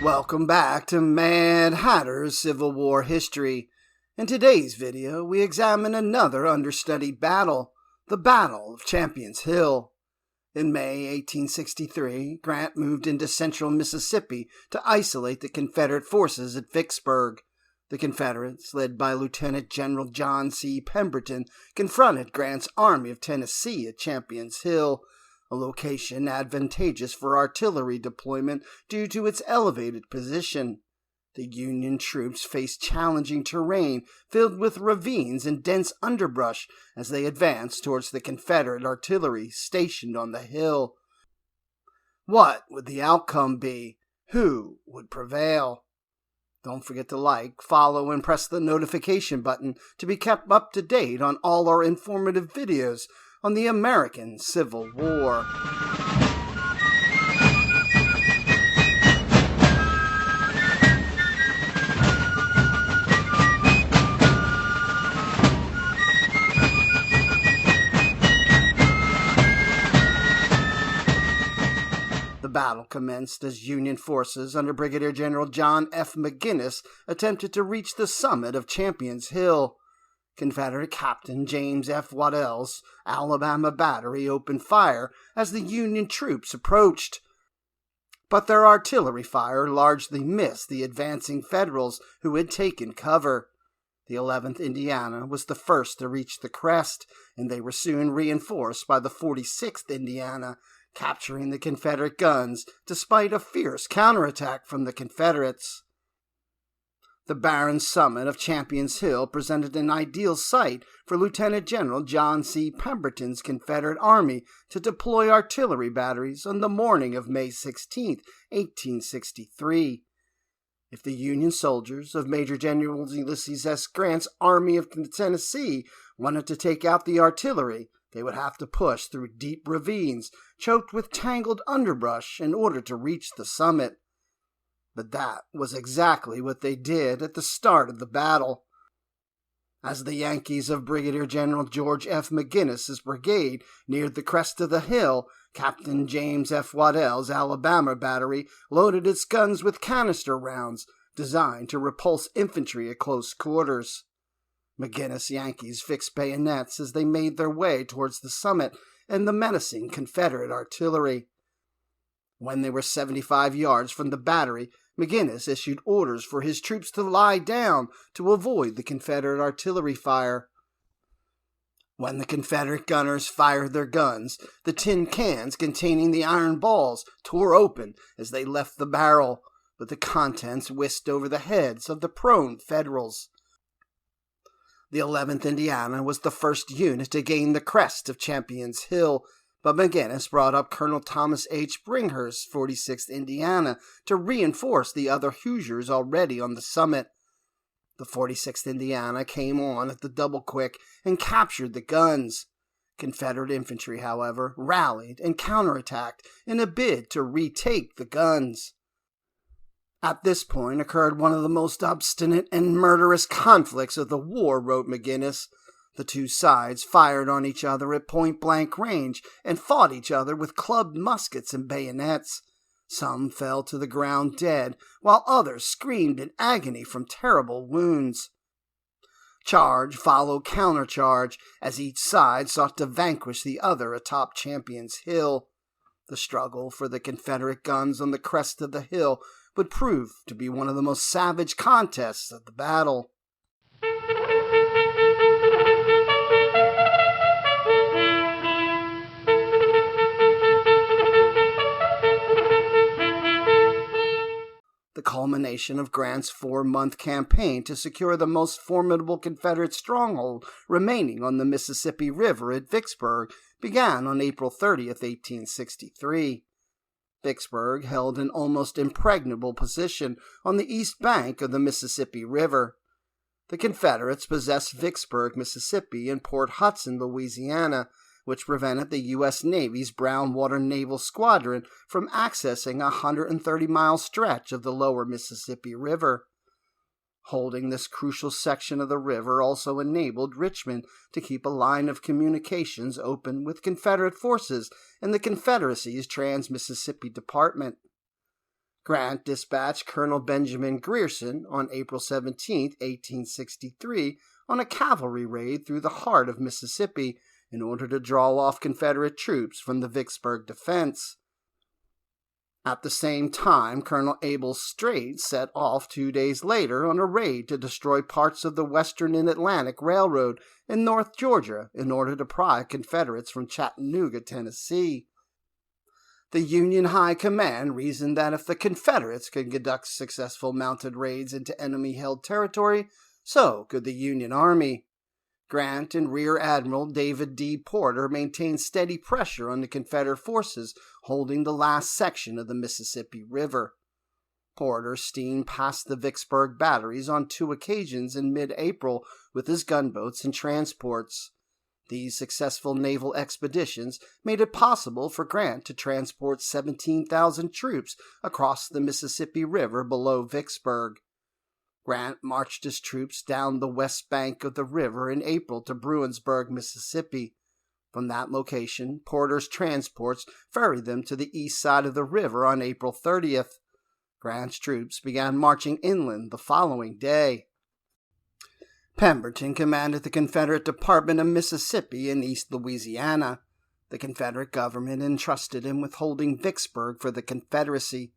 Welcome back to Mad Hatter's Civil War history. In today's video, we examine another understudied battle, the Battle of Champions Hill. In May 1863, Grant moved into central Mississippi to isolate the Confederate forces at Vicksburg. The Confederates, led by Lieutenant General John C. Pemberton, confronted Grant's Army of Tennessee at Champions Hill, a location advantageous for artillery deployment due to its elevated position. The Union troops faced challenging terrain filled with ravines and dense underbrush as they advanced towards the Confederate artillery stationed on the hill. What would the outcome be? Who would prevail? Don't forget to like, follow, and press the notification button to be kept up to date on all our informative videos on the American Civil War. The battle commenced as Union forces under Brigadier General John F. McGinnis attempted to reach the summit of Champions Hill. Confederate Captain James F. Waddell's Alabama battery opened fire as the Union troops approached, but their artillery fire largely missed the advancing Federals who had taken cover. The 11th Indiana was the first to reach the crest, and they were soon reinforced by the 46th Indiana, capturing the Confederate guns despite a fierce counterattack from the Confederates. The barren summit of Champions Hill presented an ideal site for Lieutenant General John C. Pemberton's Confederate Army to deploy artillery batteries on the morning of May 16, 1863. If the Union soldiers of Major General Ulysses S. Grant's Army of Tennessee wanted to take out the artillery, they would have to push through deep ravines choked with tangled underbrush in order to reach the summit. But that was exactly what they did at the start of the battle. As the Yankees of Brigadier General George F. McGinnis's brigade neared the crest of the hill, Captain James F. Waddell's Alabama battery loaded its guns with canister rounds designed to repulse infantry at close quarters. McGinnis Yankees fixed bayonets as they made their way towards the summit and the menacing Confederate artillery. When they were 75 yards from the battery, McGinnis issued orders for his troops to lie down to avoid the Confederate artillery fire. When the Confederate gunners fired their guns, the tin cans containing the iron balls tore open as they left the barrel, but the contents whisked over the heads of the prone Federals. The 11th Indiana was the first unit to gain the crest of Champions Hill, but McGinnis brought up Colonel Thomas H. Bringhurst's 46th Indiana to reinforce the other Hoosiers already on the summit. The 46th Indiana came on at the double quick and captured the guns. Confederate infantry, however, rallied and counterattacked in a bid to retake the guns. At this point occurred one of the most obstinate and murderous conflicts of the war, wrote McGinnis. The two sides fired on each other at point-blank range and fought each other with clubbed muskets and bayonets. Some fell to the ground dead, while others screamed in agony from terrible wounds. Charge followed countercharge as each side sought to vanquish the other atop Champions Hill. The struggle for the Confederate guns on the crest of the hill would prove to be one of the most savage contests of the battle. The culmination of Grant's 4-month campaign to secure the most formidable Confederate stronghold remaining on the Mississippi River at Vicksburg began on April 30th, 1863. Vicksburg held an almost impregnable position on the east bank of the Mississippi River. The Confederates possessed Vicksburg, Mississippi, and Port Hudson, Louisiana, which prevented the U.S. Navy's Brownwater Naval Squadron from accessing a 130-mile stretch of the lower Mississippi River. Holding this crucial section of the river also enabled Richmond to keep a line of communications open with Confederate forces in the Confederacy's Trans-Mississippi Department. Grant dispatched Colonel Benjamin Grierson on April 17, 1863, on a cavalry raid through the heart of Mississippi in order to draw off Confederate troops from the Vicksburg defense. At the same time, Colonel Abel Strait set off 2 days later on a raid to destroy parts of the Western and Atlantic Railroad in North Georgia in order to pry Confederates from Chattanooga, Tennessee. The Union High Command reasoned that if the Confederates could conduct successful mounted raids into enemy-held territory, so could the Union Army. Grant and Rear Admiral David D. Porter maintained steady pressure on the Confederate forces holding the last section of the Mississippi River. Porter steamed past the Vicksburg batteries on 2 occasions in mid-April with his gunboats and transports. These successful naval expeditions made it possible for Grant to transport 17,000 troops across the Mississippi River below Vicksburg. Grant marched his troops down the west bank of the river in April to Bruinsburg, Mississippi. From that location, Porter's transports ferried them to the east side of the river on April 30th. Grant's troops began marching inland the following day. Pemberton commanded the Confederate Department of Mississippi in East Louisiana. The Confederate government entrusted him with holding Vicksburg for the Confederacy.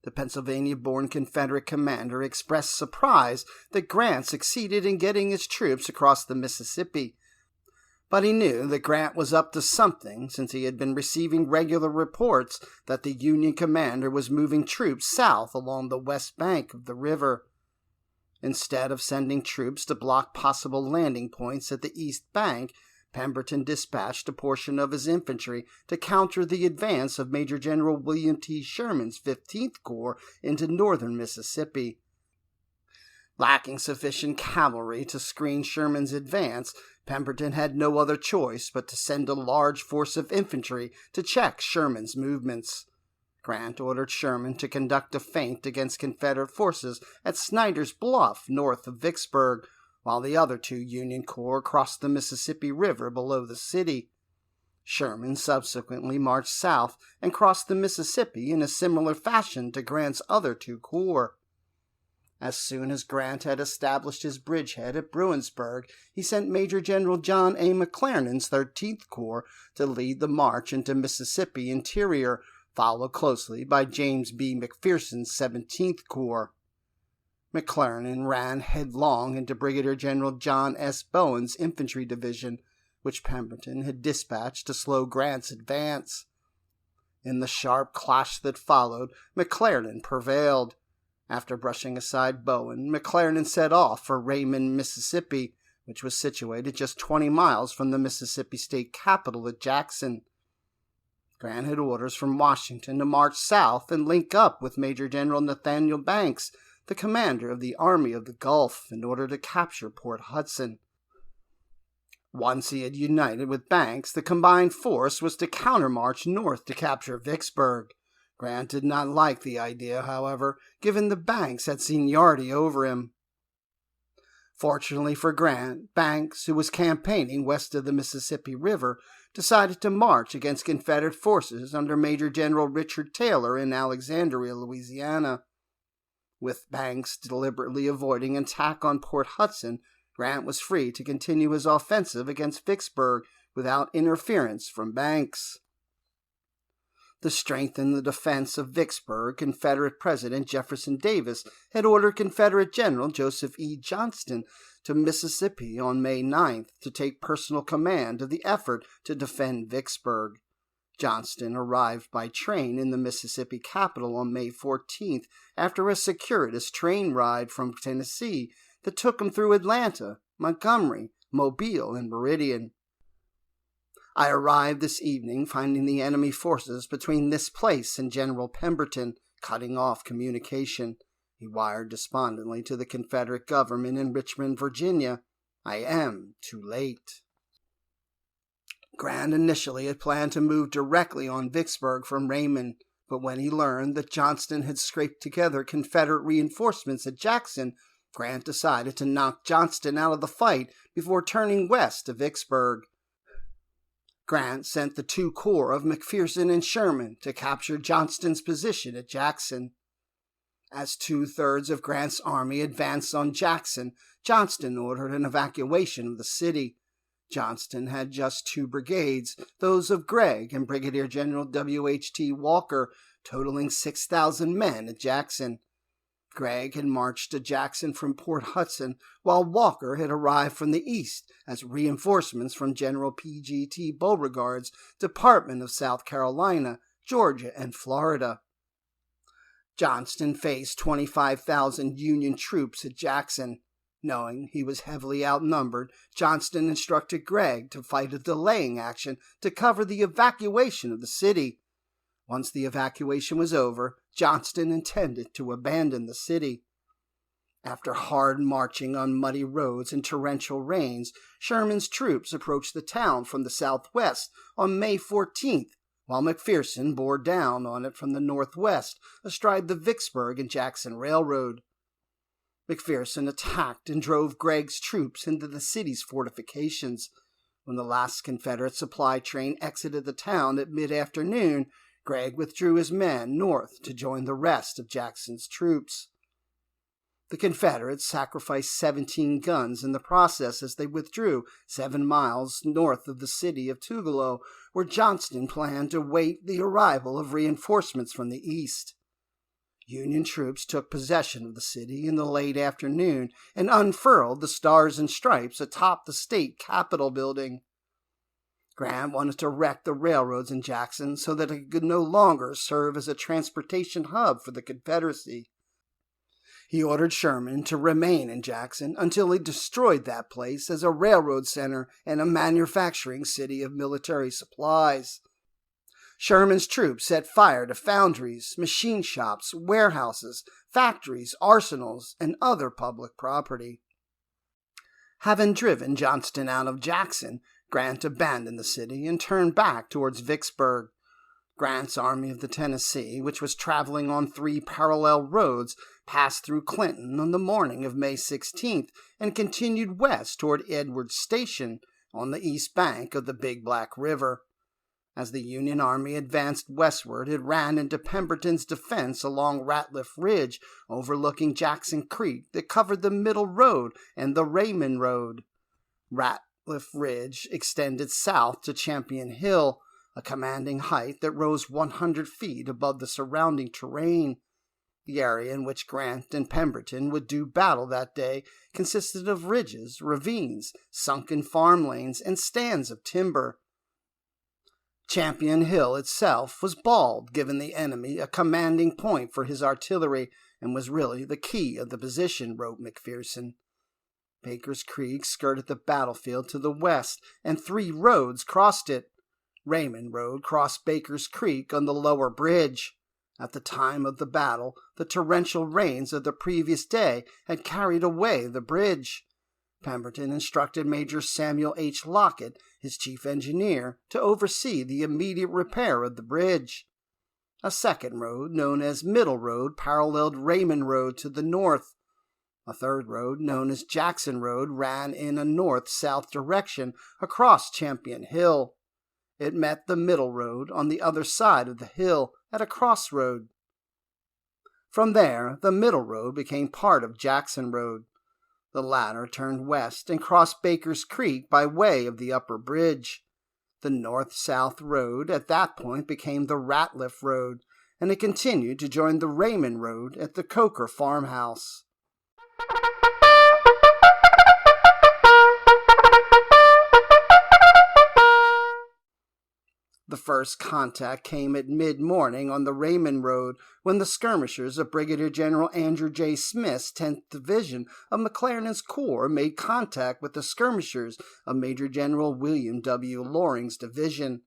The Pennsylvania-born Confederate commander expressed surprise that Grant succeeded in getting his troops across the Mississippi. But he knew that Grant was up to something since he had been receiving regular reports that the Union commander was moving troops south along the west bank of the river. Instead of sending troops to block possible landing points at the east bank, Pemberton dispatched a portion of his infantry to counter the advance of Major General William T. Sherman's 15th Corps into northern Mississippi. Lacking sufficient cavalry to screen Sherman's advance, Pemberton had no other choice but to send a large force of infantry to check Sherman's movements. Grant ordered Sherman to conduct a feint against Confederate forces at Snyder's Bluff, north of Vicksburg, while the other 2 Union corps crossed the Mississippi River below the city. Sherman subsequently marched south and crossed the Mississippi in a similar fashion to Grant's other 2 corps. As soon as Grant had established his bridgehead at Bruinsburg, he sent Major General John A. McClernand's 13th Corps to lead the march into Mississippi interior, followed closely by James B. McPherson's 17th Corps. McClernand ran headlong into Brigadier General John S. Bowen's infantry division, which Pemberton had dispatched to slow Grant's advance. In the sharp clash that followed, McClernand prevailed. After brushing aside Bowen, McClernand set off for Raymond, Mississippi, which was situated just 20 miles from the Mississippi state capital at Jackson. Grant had orders from Washington to march south and link up with Major General Nathaniel Banks, the commander of the Army of the Gulf, in order to capture Port Hudson. Once he had united with Banks, the combined force was to countermarch north to capture Vicksburg. Grant did not like the idea, however, given that Banks had seniority over him. Fortunately for Grant, Banks, who was campaigning west of the Mississippi River, decided to march against Confederate forces under Major General Richard Taylor in Alexandria, Louisiana. With Banks deliberately avoiding an attack on Port Hudson, Grant was free to continue his offensive against Vicksburg without interference from Banks. To strengthen the defense of Vicksburg, Confederate President Jefferson Davis had ordered Confederate General Joseph E. Johnston to Mississippi on May 9th to take personal command of the effort to defend Vicksburg. Johnston arrived by train in the Mississippi capital on May 14th after a circuitous train ride from Tennessee that took him through Atlanta, Montgomery, Mobile, and Meridian. I arrived this evening finding the enemy forces between this place and General Pemberton, cutting off communication. He wired despondently to the Confederate government in Richmond, Virginia. I am too late. Grant initially had planned to move directly on Vicksburg from Raymond, but when he learned that Johnston had scraped together Confederate reinforcements at Jackson, Grant decided to knock Johnston out of the fight before turning west to Vicksburg. Grant sent the 2 corps of McPherson and Sherman to capture Johnston's position at Jackson. As 2/3 of Grant's army advanced on Jackson, Johnston ordered an evacuation of the city. Johnston had just 2 brigades, those of Gregg and Brigadier General W.H.T. Walker, totaling 6,000 men at Jackson. Gregg had marched to Jackson from Port Hudson, while Walker had arrived from the east as reinforcements from General P.G.T. Beauregard's Department of South Carolina, Georgia, and Florida. Johnston faced 25,000 Union troops at Jackson. Knowing he was heavily outnumbered, Johnston instructed Gregg to fight a delaying action to cover the evacuation of the city. Once the evacuation was over, Johnston intended to abandon the city. After hard marching on muddy roads and torrential rains, Sherman's troops approached the town from the southwest on May 14th, while McPherson bore down on it from the northwest astride the Vicksburg and Jackson Railroad. McPherson attacked and drove Gregg's troops into the city's fortifications. When the last Confederate supply train exited the town at mid-afternoon, Gregg withdrew his men north to join the rest of Jackson's troops. The Confederates sacrificed 17 guns in the process as they withdrew 7 miles north of the city of Tugelo, where Johnston planned to wait the arrival of reinforcements from the east. Union troops took possession of the city in the late afternoon and unfurled the stars and stripes atop the state capitol building. Grant wanted to wreck the railroads in Jackson so that it could no longer serve as a transportation hub for the Confederacy. He ordered Sherman to remain in Jackson until he destroyed that place as a railroad center and a manufacturing city of military supplies. Sherman's troops set fire to foundries, machine shops, warehouses, factories, arsenals, and other public property. Having driven Johnston out of Jackson, Grant abandoned the city and turned back towards Vicksburg. Grant's Army of the Tennessee, which was traveling on 3 parallel roads, passed through Clinton on the morning of May 16th and continued west toward Edwards Station on the east bank of the Big Black River. As the Union Army advanced westward, it ran into Pemberton's defense along Ratliff Ridge, overlooking Jackson Creek that covered the Middle Road and the Raymond Road. Ratliff Ridge extended south to Champion Hill, a commanding height that rose 100 feet above the surrounding terrain. The area in which Grant and Pemberton would do battle that day consisted of ridges, ravines, sunken farm lanes, and stands of timber. Champion Hill itself was bald, giving the enemy a commanding point for his artillery, and was really the key of the position, wrote McPherson. Baker's Creek skirted the battlefield to the west, and 3 roads crossed it. Raymond Road crossed Baker's Creek on the lower bridge. At the time of the battle, the torrential rains of the previous day had carried away the bridge. Pemberton instructed Major Samuel H. Lockett, his chief engineer, to oversee the immediate repair of the bridge. A second road, known as Middle Road, paralleled Raymond Road to the north. A third road, known as Jackson Road, ran in a north-south direction across Champion Hill. It met the Middle Road on the other side of the hill at a crossroad. From there, the Middle Road became part of Jackson Road. The latter turned west and crossed Baker's Creek by way of the upper bridge. The north-south road at that point became the Ratliff Road, and it continued to join the Raymond Road at the Coker farmhouse. The first contact came at mid-morning on the Raymond Road when the skirmishers of Brigadier General Andrew J. Smith's 10th Division of McClernand's Corps made contact with the skirmishers of Major General William W. Loring's division.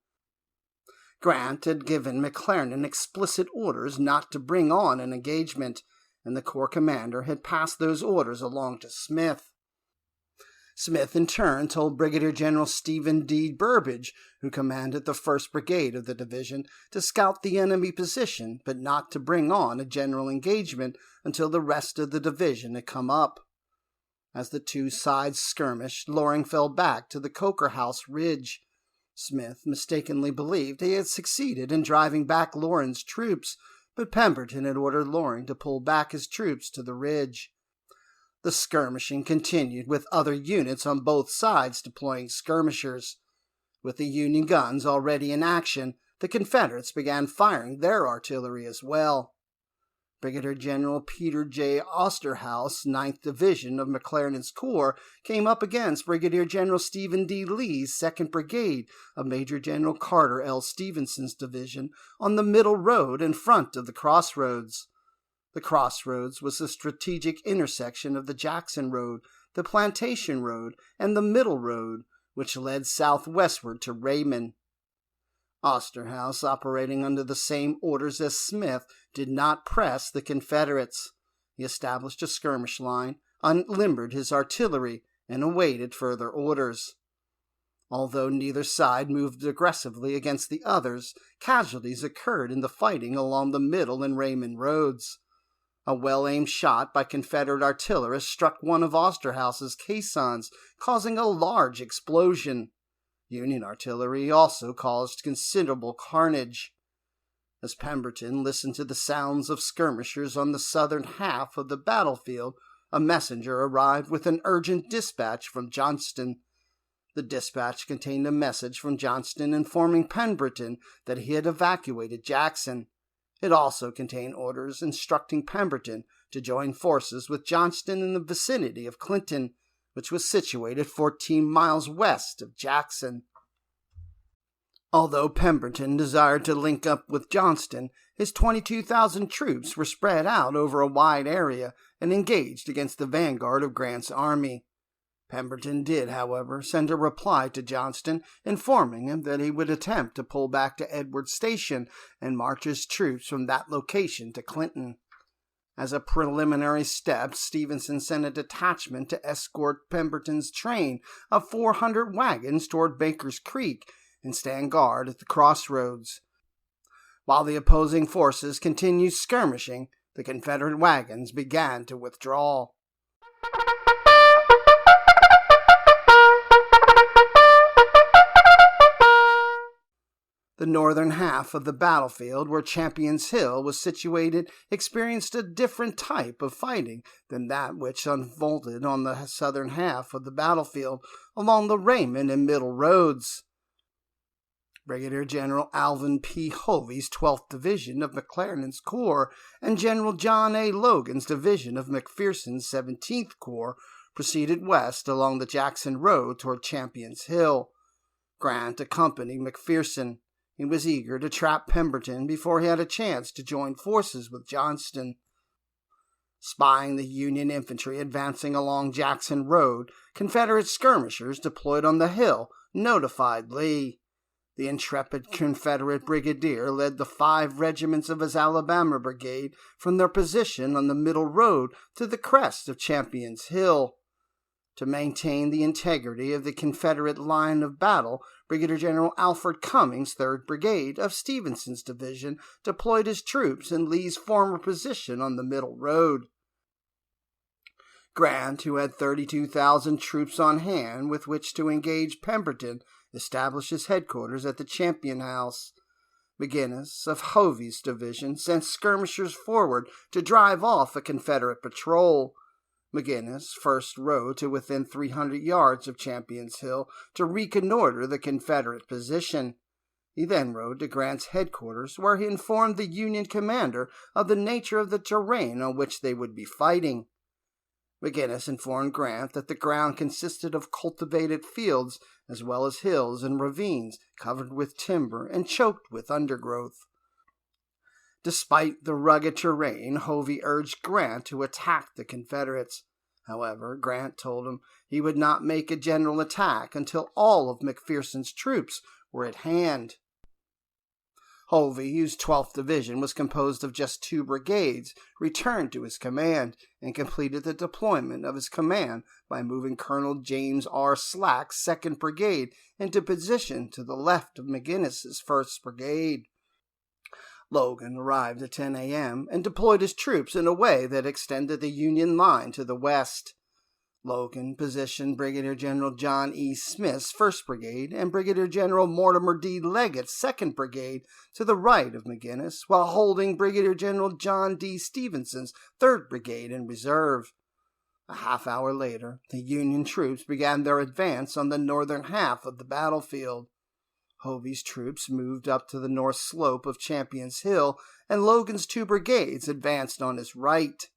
Grant had given McClernand explicit orders not to bring on an engagement, and the Corps commander had passed those orders along to Smith. Smith, in turn, told Brigadier General Stephen D. Burbridge, who commanded the 1st Brigade of the division, to scout the enemy position, but not to bring on a general engagement until the rest of the division had come up. As the 2 sides skirmished, Loring fell back to the Coker House Ridge. Smith mistakenly believed he had succeeded in driving back Loring's troops, but Pemberton had ordered Loring to pull back his troops to the ridge. The skirmishing continued, with other units on both sides deploying skirmishers. With the Union guns already in action, the Confederates began firing their artillery as well. Brigadier General Peter J. Osterhaus, 9th Division of McClernand's Corps, came up against Brigadier General Stephen D. Lee's 2nd Brigade of Major General Carter L. Stevenson's division on the Middle Road in front of the Crossroads. The Crossroads was the strategic intersection of the Jackson Road, the Plantation Road, and the Middle Road, which led southwestward to Raymond. Osterhaus, operating under the same orders as Smith, did not press the Confederates. He established a skirmish line, unlimbered his artillery, and awaited further orders. Although neither side moved aggressively against the others, casualties occurred in the fighting along the Middle and Raymond roads. A well-aimed shot by Confederate artillerists struck one of Osterhaus's caissons, causing a large explosion. Union artillery also caused considerable carnage. As Pemberton listened to the sounds of skirmishers on the southern half of the battlefield, a messenger arrived with an urgent dispatch from Johnston. The dispatch contained a message from Johnston informing Pemberton that he had evacuated Jackson. It also contained orders instructing Pemberton to join forces with Johnston in the vicinity of Clinton, which was situated 14 miles west of Jackson. Although Pemberton desired to link up with Johnston, his 22,000 troops were spread out over a wide area and engaged against the vanguard of Grant's army. Pemberton did, however, send a reply to Johnston informing him that he would attempt to pull back to Edwards Station and march his troops from that location to Clinton. As a preliminary step, Stevenson sent a detachment to escort Pemberton's train of 400 wagons toward Baker's Creek and stand guard at the crossroads. While the opposing forces continued skirmishing, the Confederate wagons began to withdraw. The northern half of the battlefield, where Champion's Hill was situated, experienced a different type of fighting than that which unfolded on the southern half of the battlefield along the Raymond and Middle roads. Brigadier General Alvin P. Hovey's 12th Division of McClernand's Corps and General John A. Logan's division of McPherson's 17th Corps proceeded west along the Jackson Road toward Champion's Hill. Grant accompanied McPherson. He was eager to trap Pemberton before he had a chance to join forces with Johnston. Spying the Union infantry advancing along Jackson Road, Confederate skirmishers deployed on the hill notified Lee. The intrepid Confederate brigadier led the 5 regiments of his Alabama Brigade from their position on the Middle Road to the crest of Champion's Hill. To maintain the integrity of the Confederate line of battle, Brigadier General Alfred Cummings' 3rd Brigade of Stevenson's division deployed his troops in Lee's former position on the Middle Road. Grant, who had 32,000 troops on hand with which to engage Pemberton, established his headquarters at the Champion House. McGinnis, of Hovey's division, sent skirmishers forward to drive off a Confederate patrol. McGinnis first rode to within 300 yards of Champion's Hill to reconnoiter the Confederate position. He then rode to Grant's headquarters, where he informed the Union commander of the nature of the terrain on which they would be fighting. McGinnis informed Grant that the ground consisted of cultivated fields as well as hills and ravines covered with timber and choked with undergrowth. Despite the rugged terrain, Hovey urged Grant to attack the Confederates. However, Grant told him he would not make a general attack until all of McPherson's troops were at hand. Hovey, whose 12th Division was composed of just 2 brigades, returned to his command and completed the deployment of his command by moving Colonel James R. Slack's 2nd Brigade into position to the left of McGinnis's 1st Brigade. Logan arrived at 10 a.m. and deployed his troops in a way that extended the Union line to the west. Logan positioned Brigadier General John E. Smith's 1st Brigade and Brigadier General Mortimer D. Leggett's 2nd Brigade to the right of McGinnis, while holding Brigadier General John D. Stevenson's 3rd Brigade in reserve. A half-hour later, the Union troops began their advance on the northern half of the battlefield. Hovey's troops moved up to the north slope of Champion's Hill, and Logan's 2 brigades advanced on his right.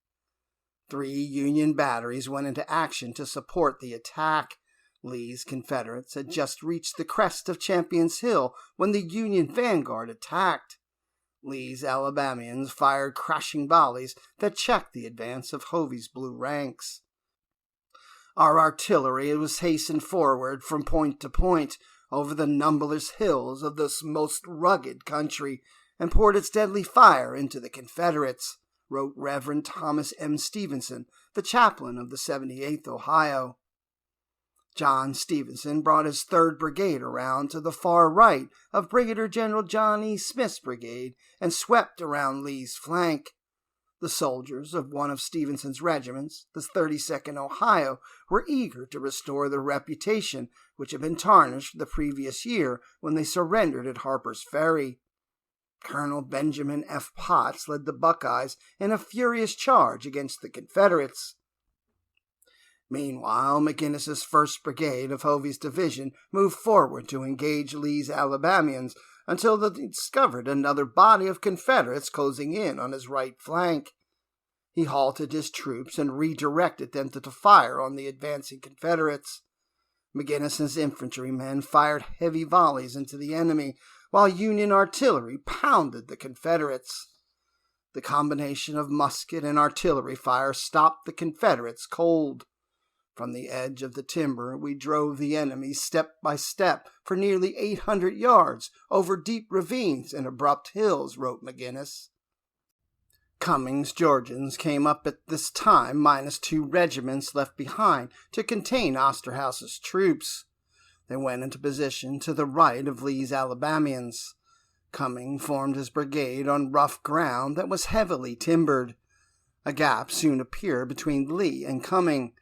3 Union batteries went into action to support the attack. Lee's Confederates had just reached the crest of Champion's Hill when the Union vanguard attacked. Lee's Alabamians fired crashing volleys that checked the advance of Hovey's blue ranks. Our artillery was hastened forward from point to point over the numberless hills of this most rugged country, and poured its deadly fire into the Confederates, wrote Reverend Thomas M. Stevenson, the chaplain of the 78th Ohio. John Stevenson brought his 3rd Brigade around to the far right of Brigadier General John E. Smith's brigade and swept around Lee's flank. The soldiers of one of Stevenson's regiments, the 32nd Ohio, were eager to restore their reputation, which had been tarnished the previous year when they surrendered at Harper's Ferry. Colonel Benjamin F. Potts led the Buckeyes in a furious charge against the Confederates. Meanwhile, McGinnis's 1st Brigade of Hovey's division moved forward to engage Lee's Alabamians until they discovered another body of Confederates closing in on his right flank. He halted his troops and redirected them to fire on the advancing Confederates. McGinnis's infantrymen fired heavy volleys into the enemy, while Union artillery pounded the Confederates. The combination of musket and artillery fire stopped the Confederates cold. From the edge of the timber, we drove the enemy step by step for nearly 800 yards over deep ravines and abrupt hills, wrote McGinnis. Cummings' Georgians came up at this time minus 2 regiments left behind to contain Osterhaus's troops. They went into position to the right of Lee's Alabamians. Cumming formed his brigade on rough ground that was heavily timbered. A gap soon appeared between Lee and Cumming.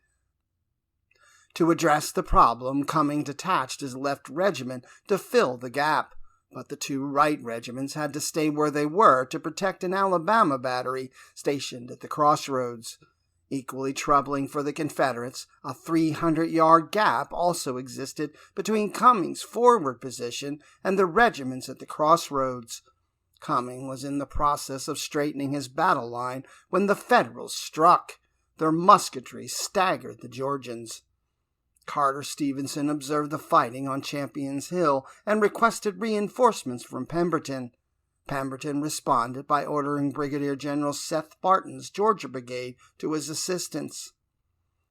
To address the problem, Cumming detached his left regiment to fill the gap, but the 2 right regiments had to stay where they were to protect an Alabama battery stationed at the crossroads. Equally troubling for the Confederates, a 300-yard gap also existed between Cummings' forward position and the regiments at the crossroads. Cumming was in the process of straightening his battle line when the Federals struck. Their musketry staggered the Georgians. Carter Stevenson observed the fighting on Champion's Hill and requested reinforcements from Pemberton. Pemberton responded by ordering Brigadier General Seth Barton's Georgia Brigade to his assistance.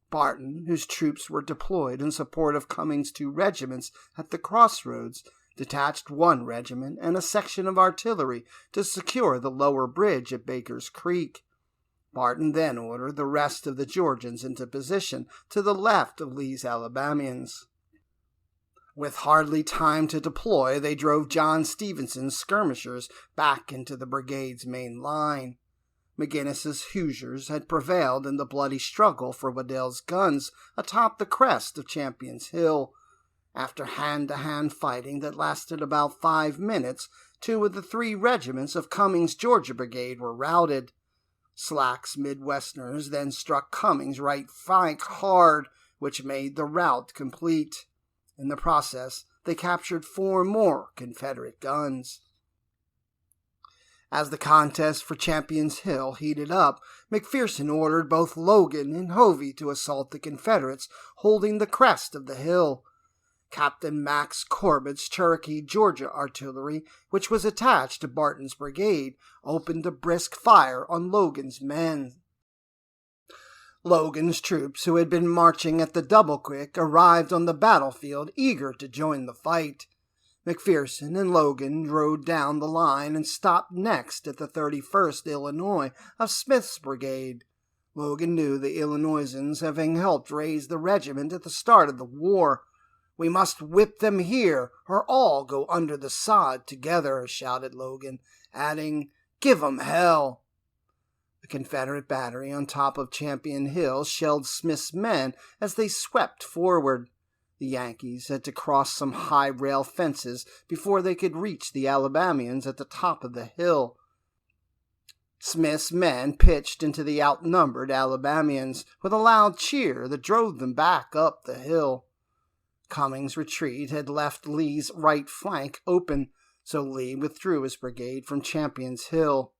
Barton, whose troops were deployed in support of Cummings' 2 regiments at the crossroads, detached 1 regiment and a section of artillery to secure the lower bridge at Baker's Creek. Barton then ordered the rest of the Georgians into position to the left of Lee's Alabamians. With hardly time to deploy, they drove John Stevenson's skirmishers back into the brigade's main line. McGinnis's Hoosiers had prevailed in the bloody struggle for Waddell's guns atop the crest of Champion's Hill. After hand-to-hand fighting that lasted about 5 minutes, 2 of the 3 regiments of Cummings' Georgia Brigade were routed. Slack's Midwesterners then struck Cummings' right flank hard, which made the rout complete. In the process, they captured 4 more Confederate guns. As the contest for Champion's Hill heated up, McPherson ordered both Logan and Hovey to assault the Confederates holding the crest of the hill. Captain Max Corbett's Cherokee, Georgia artillery, which was attached to Barton's brigade, opened a brisk fire on Logan's men. Logan's troops, who had been marching at the Double Quick, arrived on the battlefield eager to join the fight. McPherson and Logan rode down the line and stopped next at the 31st Illinois of Smith's brigade. Logan knew the Illinoisans, having helped raise the regiment at the start of the war. "We must whip them here, or all go under the sod together," shouted Logan, adding, "Give 'em hell." The Confederate battery on top of Champion Hill shelled Smith's men as they swept forward. The Yankees had to cross some high rail fences before they could reach the Alabamians at the top of the hill. Smith's men pitched into the outnumbered Alabamians with a loud cheer that drove them back up the hill. Cummings' retreat had left Lee's right flank open, so Lee withdrew his brigade from Champion's Hill.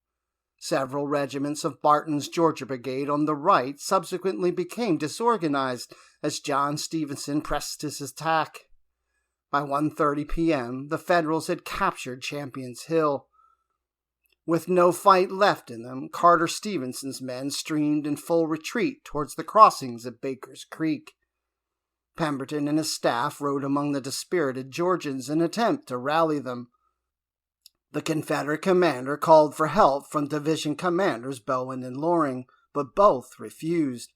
Several regiments of Barton's Georgia Brigade on the right subsequently became disorganized as John Stevenson pressed his attack. By 1:30 p.m., the Federals had captured Champion's Hill. With no fight left in them, Carter Stevenson's men streamed in full retreat towards the crossings at Baker's Creek. Pemberton and his staff rode among the dispirited Georgians in an attempt to rally them. The Confederate commander called for help from division commanders Bowen and Loring, but both refused.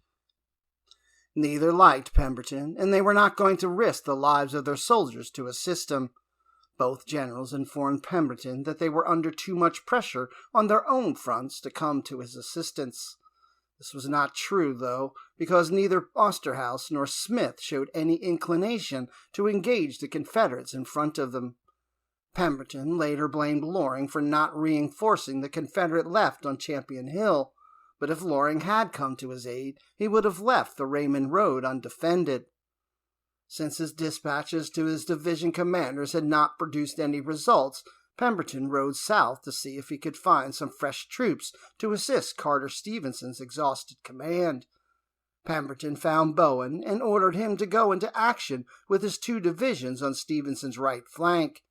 Neither liked Pemberton, and they were not going to risk the lives of their soldiers to assist him. Both generals informed Pemberton that they were under too much pressure on their own fronts to come to his assistance. This was not true, though, because neither Osterhaus nor Smith showed any inclination to engage the Confederates in front of them. Pemberton later blamed Loring for not reinforcing the Confederate left on Champion Hill, but if Loring had come to his aid, he would have left the Raymond Road undefended. Since his dispatches to his division commanders had not produced any results, Pemberton rode south to see if he could find some fresh troops to assist Carter Stevenson's exhausted command. Pemberton found Bowen and ordered him to go into action with his 2 divisions on Stevenson's right flank.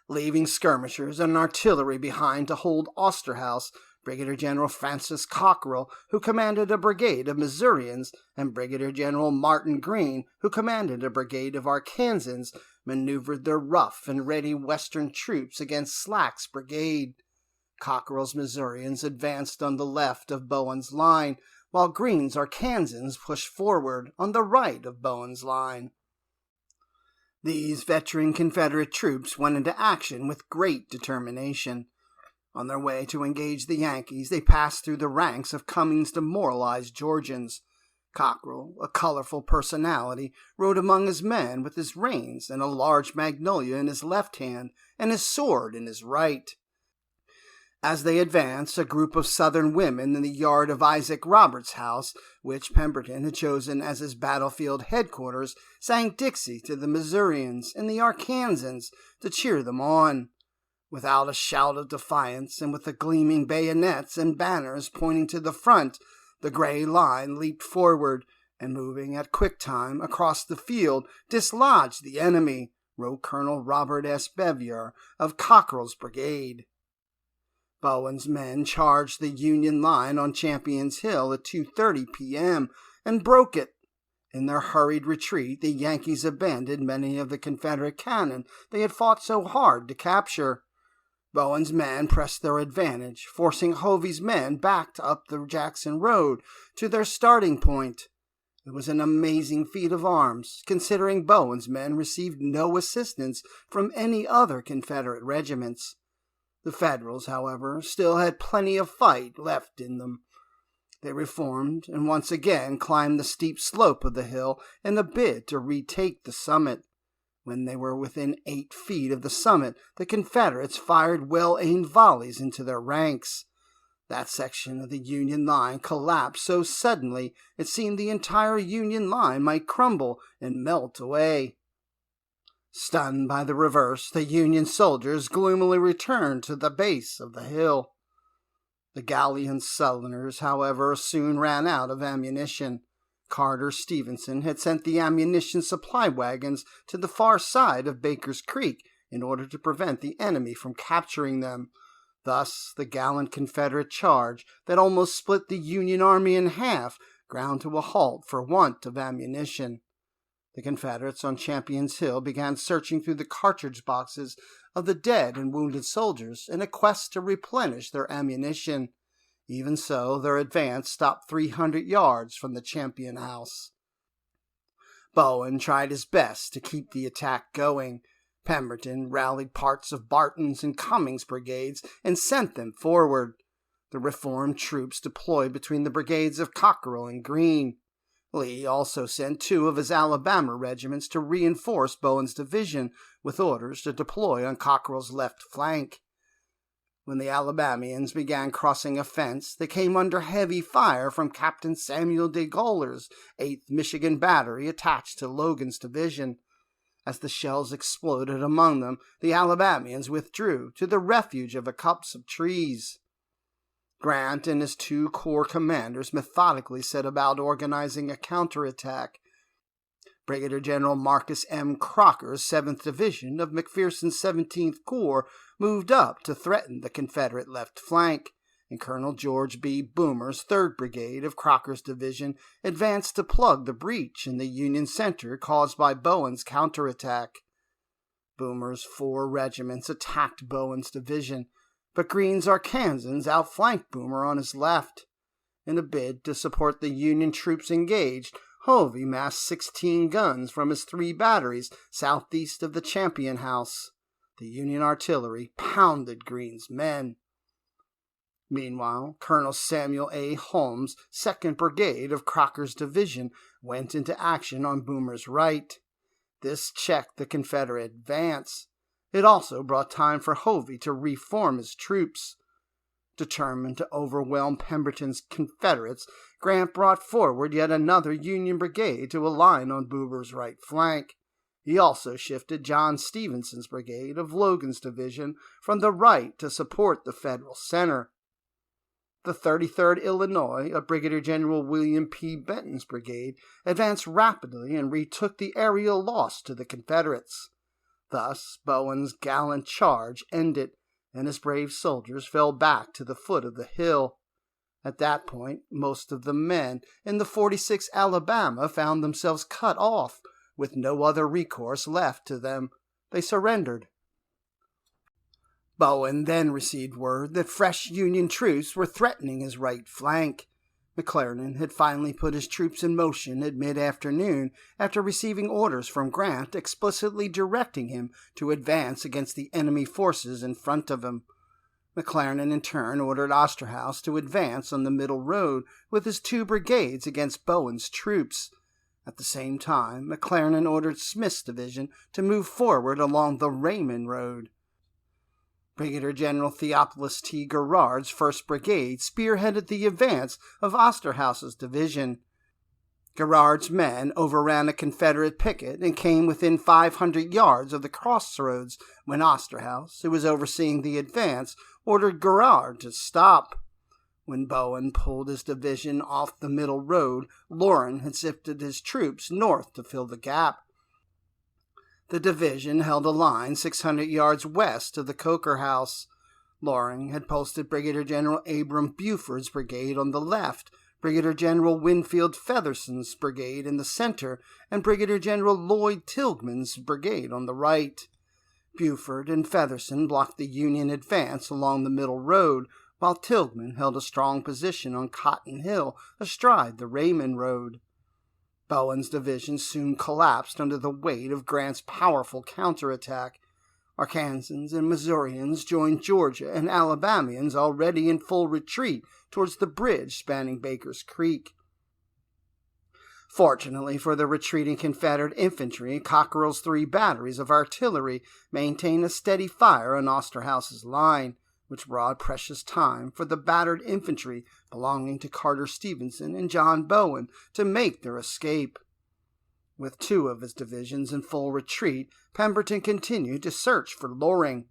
Leaving skirmishers and artillery behind to hold Osterhaus, Brigadier General Francis Cockrell, who commanded a brigade of Missourians, and Brigadier General Martin Green, who commanded a brigade of Arkansans, maneuvered their rough and ready Western troops against Slack's brigade. Cockrell's Missourians advanced on the left of Bowen's line, while Green's Arkansans pushed forward on the right of Bowen's line. These veteran Confederate troops went into action with great determination. On their way to engage the Yankees, they passed through the ranks of Cummings' demoralized Georgians. Cockrell, a colorful personality, rode among his men with his reins and a large magnolia in his left hand and his sword in his right. As they advanced, a group of Southern women in the yard of Isaac Roberts' house, which Pemberton had chosen as his battlefield headquarters, sang Dixie to the Missourians and the Arkansans to cheer them on. Without a shout of defiance, and with the gleaming bayonets and banners pointing to the front, the gray line leaped forward, and moving at quick time across the field, dislodged the enemy, wrote Colonel Robert S. Bevier of Cockrell's brigade. Bowen's men charged the Union line on Champion's Hill at 2:30 p.m. and broke it. In their hurried retreat, the Yankees abandoned many of the Confederate cannon they had fought so hard to capture. Bowen's men pressed their advantage, forcing Hovey's men back up the Jackson Road to their starting point. It was an amazing feat of arms, considering Bowen's men received no assistance from any other Confederate regiments. The Federals, however, still had plenty of fight left in them. They reformed and once again climbed the steep slope of the hill in a bid to retake the summit. When they were within 8 feet of the summit, the Confederates fired well-aimed volleys into their ranks. That section of the Union line collapsed so suddenly it seemed the entire Union line might crumble and melt away. Stunned by the reverse, the Union soldiers gloomily returned to the base of the hill. The gallant Southerners, however, soon ran out of ammunition. Carter Stevenson had sent the ammunition supply wagons to the far side of Baker's Creek in order to prevent the enemy from capturing them. Thus, the gallant Confederate charge that almost split the Union army in half ground to a halt for want of ammunition. The Confederates on Champion's Hill began searching through the cartridge boxes of the dead and wounded soldiers in a quest to replenish their ammunition. Even so, their advance stopped 300 yards from the Champion house. Bowen tried his best to keep the attack going. Pemberton rallied parts of Barton's and Cummings' brigades and sent them forward. The reformed troops deployed between the brigades of Cockrell and Greene. Lee also sent 2 of his Alabama regiments to reinforce Bowen's division, with orders to deploy on Cockrell's left flank. When the Alabamians began crossing a fence, they came under heavy fire from Captain Samuel de Gauler's 8th Michigan Battery attached to Logan's division. As the shells exploded among them, the Alabamians withdrew to the refuge of a copse of trees. Grant and his 2 corps commanders methodically set about organizing a counterattack. Brigadier General Marcus M. Crocker's 7th Division of McPherson's 17th Corps moved up to threaten the Confederate left flank, and Colonel George B. Boomer's 3rd Brigade of Crocker's division advanced to plug the breach in the Union center caused by Bowen's counterattack. Boomer's 4 regiments attacked Bowen's division, but Greene's Arkansans outflanked Boomer on his left. In a bid to support the Union troops engaged, Hovey massed 16 guns from his 3 batteries southeast of the Champion House. The Union artillery pounded Greene's men. Meanwhile, Colonel Samuel A. Holmes' 2nd Brigade of Crocker's division went into action on Boomer's right. This checked the Confederate advance. It also brought time for Hovey to reform his troops. Determined to overwhelm Pemberton's Confederates, Grant brought forward yet another Union brigade to align on Boomer's right flank. He also shifted John Stevenson's brigade of Logan's division from the right to support the Federal center. The 33rd Illinois, of Brigadier General William P. Benton's brigade, advanced rapidly and retook the area lost to the Confederates. Thus, Bowen's gallant charge ended, and his brave soldiers fell back to the foot of the hill. At that point, most of the men in the 46th Alabama found themselves cut off, with no other recourse left to them. They surrendered. Bowen then received word that fresh Union troops were threatening his right flank. McClernand had finally put his troops in motion at mid-afternoon after receiving orders from Grant explicitly directing him to advance against the enemy forces in front of him. McClernand in turn ordered Osterhaus to advance on the middle road with his 2 brigades against Bowen's troops. At the same time, McClernand ordered Smith's division to move forward along the Raymond Road. Brigadier General Theophilus T. Garrard's 1st Brigade spearheaded the advance of Osterhaus's division. Garrard's men overran a Confederate picket and came within 500 yards of the crossroads when Osterhaus, who was overseeing the advance, ordered Garrard to stop. When Bowen pulled his division off the middle road, Loring had shifted his troops north to fill the gap. The division held a line 600 yards west of the Coker House. Loring had posted Brigadier General Abram Buford's brigade on the left, Brigadier General Winfield Featherson's brigade in the center, and Brigadier General Lloyd Tilghman's brigade on the right. Buford and Featherson blocked the Union advance along the middle road, while Tilghman held a strong position on Cotton Hill astride the Raymond Road. Bowen's division soon collapsed under the weight of Grant's powerful counterattack. Arkansans and Missourians joined Georgia and Alabamians already in full retreat towards the bridge spanning Baker's Creek. Fortunately for the retreating Confederate infantry, Cockrell's 3 batteries of artillery maintained a steady fire on Osterhaus's line, which brought precious time for the battered infantry belonging to Carter Stevenson and John Bowen to make their escape. With 2 of his divisions in full retreat, Pemberton continued to search for Loring.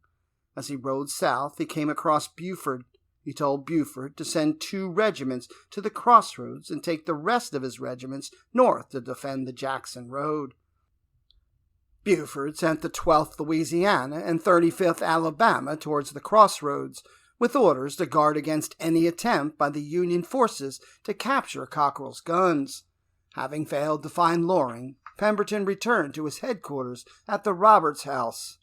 As he rode south, he came across Buford. He told Buford to send 2 regiments to the crossroads and take the rest of his regiments north to defend the Jackson Road. Buford sent the 12th Louisiana and 35th Alabama towards the crossroads, with orders to guard against any attempt by the Union forces to capture Cockrell's guns. Having failed to find Loring, Pemberton returned to his headquarters at the Roberts House.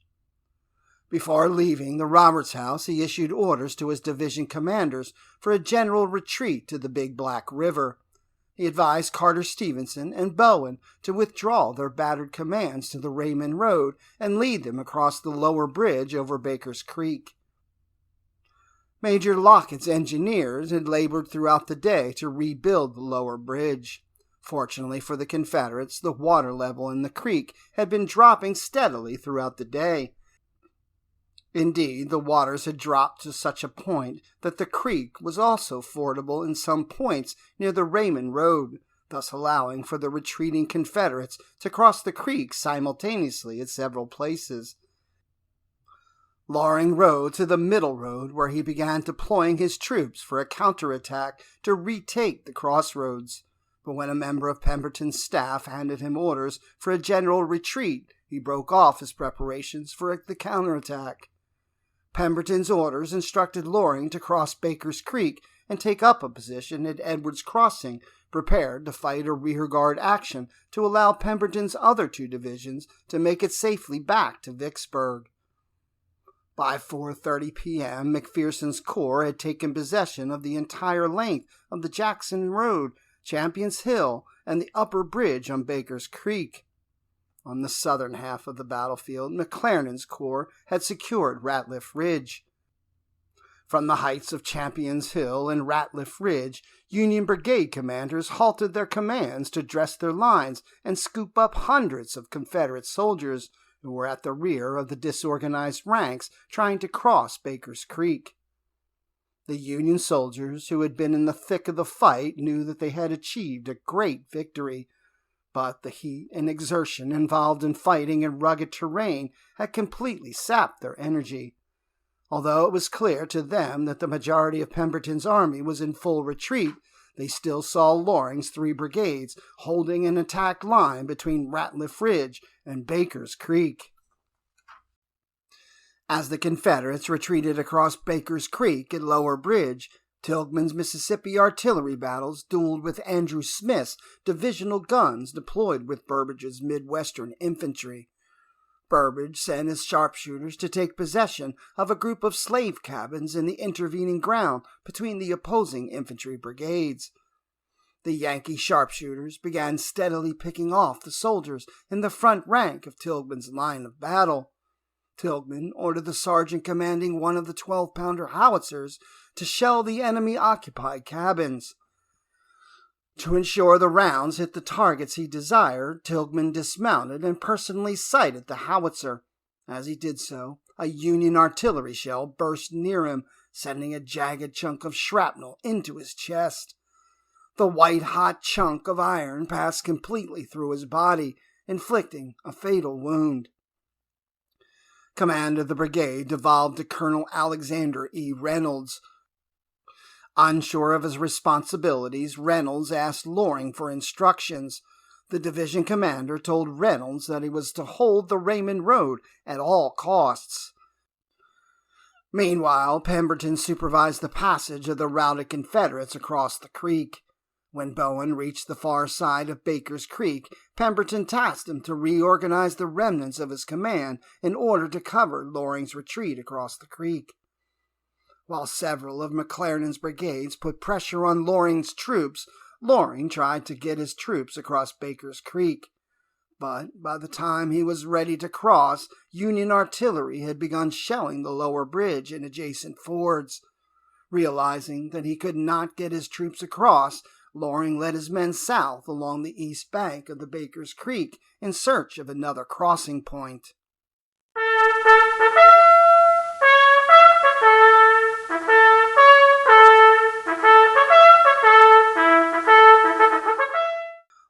Before leaving the Roberts House, he issued orders to his division commanders for a general retreat to the Big Black River. He advised Carter Stevenson and Bowen to withdraw their battered commands to the Raymond Road and lead them across the lower bridge over Baker's Creek. Major Lockett's engineers had labored throughout the day to rebuild the lower bridge. Fortunately for the Confederates, the water level in the creek had been dropping steadily throughout the day. Indeed, the waters had dropped to such a point that the creek was also fordable in some points near the Raymond Road, thus allowing for the retreating Confederates to cross the creek simultaneously at several places. Loring rode to the middle road, where he began deploying his troops for a counterattack to retake the crossroads. But when a member of Pemberton's staff handed him orders for a general retreat, he broke off his preparations for the counterattack. Pemberton's orders instructed Loring to cross Baker's Creek and take up a position at Edwards Crossing, prepared to fight a rearguard action to allow Pemberton's other two divisions to make it safely back to Vicksburg. By 4:30 p.m., McPherson's corps had taken possession of the entire length of the Jackson Road, Champion's Hill, and the upper bridge on Baker's Creek. On the southern half of the battlefield, McClernand's corps had secured Ratliff Ridge. From the heights of Champion's Hill and Ratliff Ridge, Union brigade commanders halted their commands to dress their lines and scoop up hundreds of Confederate soldiers who were at the rear of the disorganized ranks trying to cross Baker's Creek. The Union soldiers who had been in the thick of the fight knew that they had achieved a great victory, but the heat and exertion involved in fighting in rugged terrain had completely sapped their energy. Although it was clear to them that the majority of Pemberton's army was in full retreat, they still saw Loring's 3 brigades holding an attack line between Ratliff Ridge and Baker's Creek. As the Confederates retreated across Baker's Creek at Lower Bridge, Tilghman's Mississippi artillery battles dueled with Andrew Smith's divisional guns deployed with Burbage's Midwestern infantry. Burbage sent his sharpshooters to take possession of a group of slave cabins in the intervening ground between the opposing infantry brigades. The Yankee sharpshooters began steadily picking off the soldiers in the front rank of Tilghman's line of battle. Tilghman ordered the sergeant commanding one of the 12-pounder howitzers to shell the enemy-occupied cabins. To ensure the rounds hit the targets he desired, Tilghman dismounted and personally sighted the howitzer. As he did so, a Union artillery shell burst near him, sending a jagged chunk of shrapnel into his chest. The white-hot chunk of iron passed completely through his body, inflicting a fatal wound. Command of the brigade devolved to Colonel Alexander E. Reynolds. Unsure of his responsibilities, Reynolds asked Loring for instructions. The division commander told Reynolds that he was to hold the Raymond Road at all costs. Meanwhile, Pemberton supervised the passage of the routed Confederates across the creek. When Bowen reached the far side of Baker's Creek, Pemberton tasked him to reorganize the remnants of his command in order to cover Loring's retreat across the creek. While several of McClernand's brigades put pressure on Loring's troops, Loring tried to get his troops across Baker's Creek. But by the time he was ready to cross, Union artillery had begun shelling the lower bridge and adjacent fords. Realizing that he could not get his troops across, Loring led his men south along the east bank of the Baker's Creek in search of another crossing point.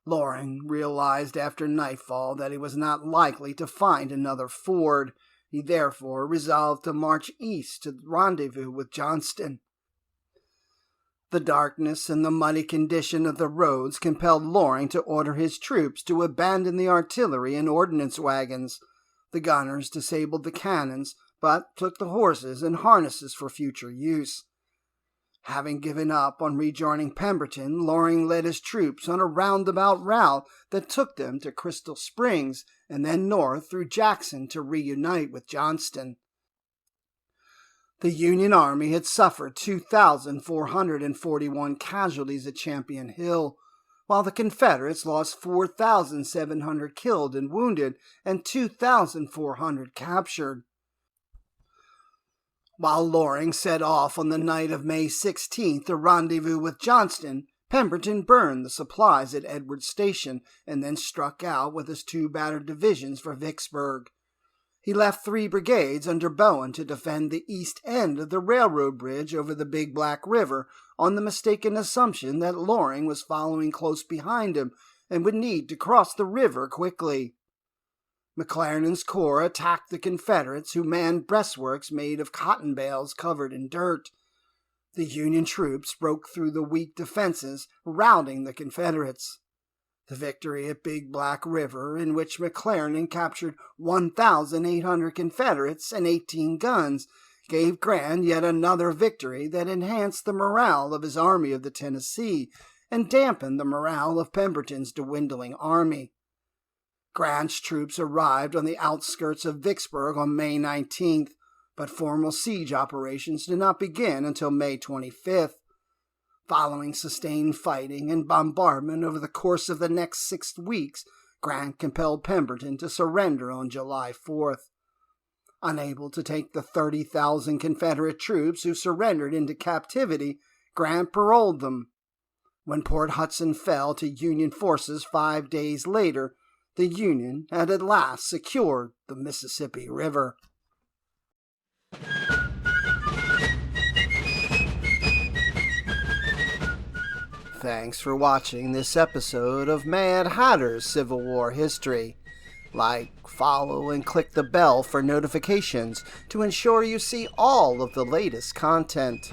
Loring realized after nightfall that he was not likely to find another ford. He therefore resolved to march east to rendezvous with Johnston. The darkness and the muddy condition of the roads compelled Loring to order his troops to abandon the artillery and ordnance wagons. The gunners disabled the cannons, but took the horses and harnesses for future use. Having given up on rejoining Pemberton, Loring led his troops on a roundabout route that took them to Crystal Springs and then north through Jackson to reunite with Johnston. The Union Army had suffered 2,441 casualties at Champion Hill, while the Confederates lost 4,700 killed and wounded and 2,400 captured. While Loring set off on the night of May 16th to rendezvous with Johnston, Pemberton burned the supplies at Edwards Station and then struck out with his 2 battered divisions for Vicksburg. He left 3 brigades under Bowen to defend the east end of the railroad bridge over the Big Black River on the mistaken assumption that Loring was following close behind him and would need to cross the river quickly. McClernand's corps attacked the Confederates, who manned breastworks made of cotton bales covered in dirt. The Union troops broke through the weak defenses, routing the Confederates. The victory at Big Black River, in which McClernand captured 1,800 Confederates and 18 guns, gave Grant yet another victory that enhanced the morale of his Army of the Tennessee and dampened the morale of Pemberton's dwindling army. Grant's troops arrived on the outskirts of Vicksburg on May 19th, but formal siege operations did not begin until May 25th. Following sustained fighting and bombardment over the course of the next 6 weeks, Grant compelled Pemberton to surrender on July 4th. Unable to take the 30,000 Confederate troops who surrendered into captivity, Grant paroled them. When Port Hudson fell to Union forces 5 days later, the Union had at last secured the Mississippi River. Thanks for watching this episode of Mad Hatter's Civil War History. Like, follow, and click the bell for notifications to ensure you see all of the latest content.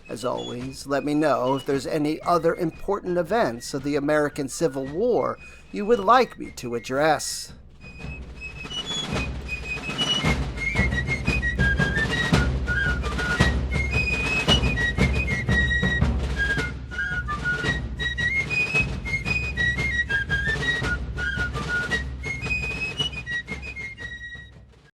As always, let me know if there's any other important events of the American Civil War you would like me to address.